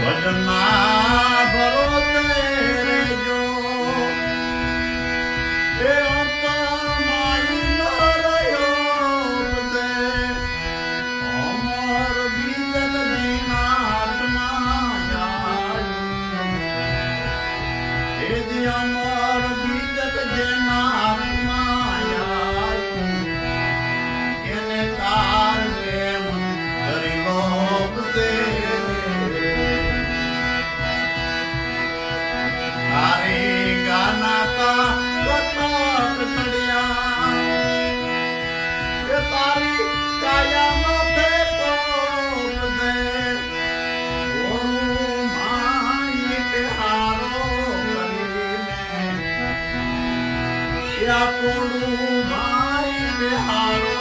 ભજના ભરોસે રહેજો એ અંતમાઈ ન રહ્યો છે અમર બીજલ જીનાથમાં જાય એ જે અમર બીજલ જીનાથમાં જાય એને કાલ કેમ કરી લોક છે તારે ગાનાતા લટક ચડ્યા એ તારી કાયા માથે કોપ છે ઓરું માઈ પેહારો કરીને યા કોડું માઈ પેહારો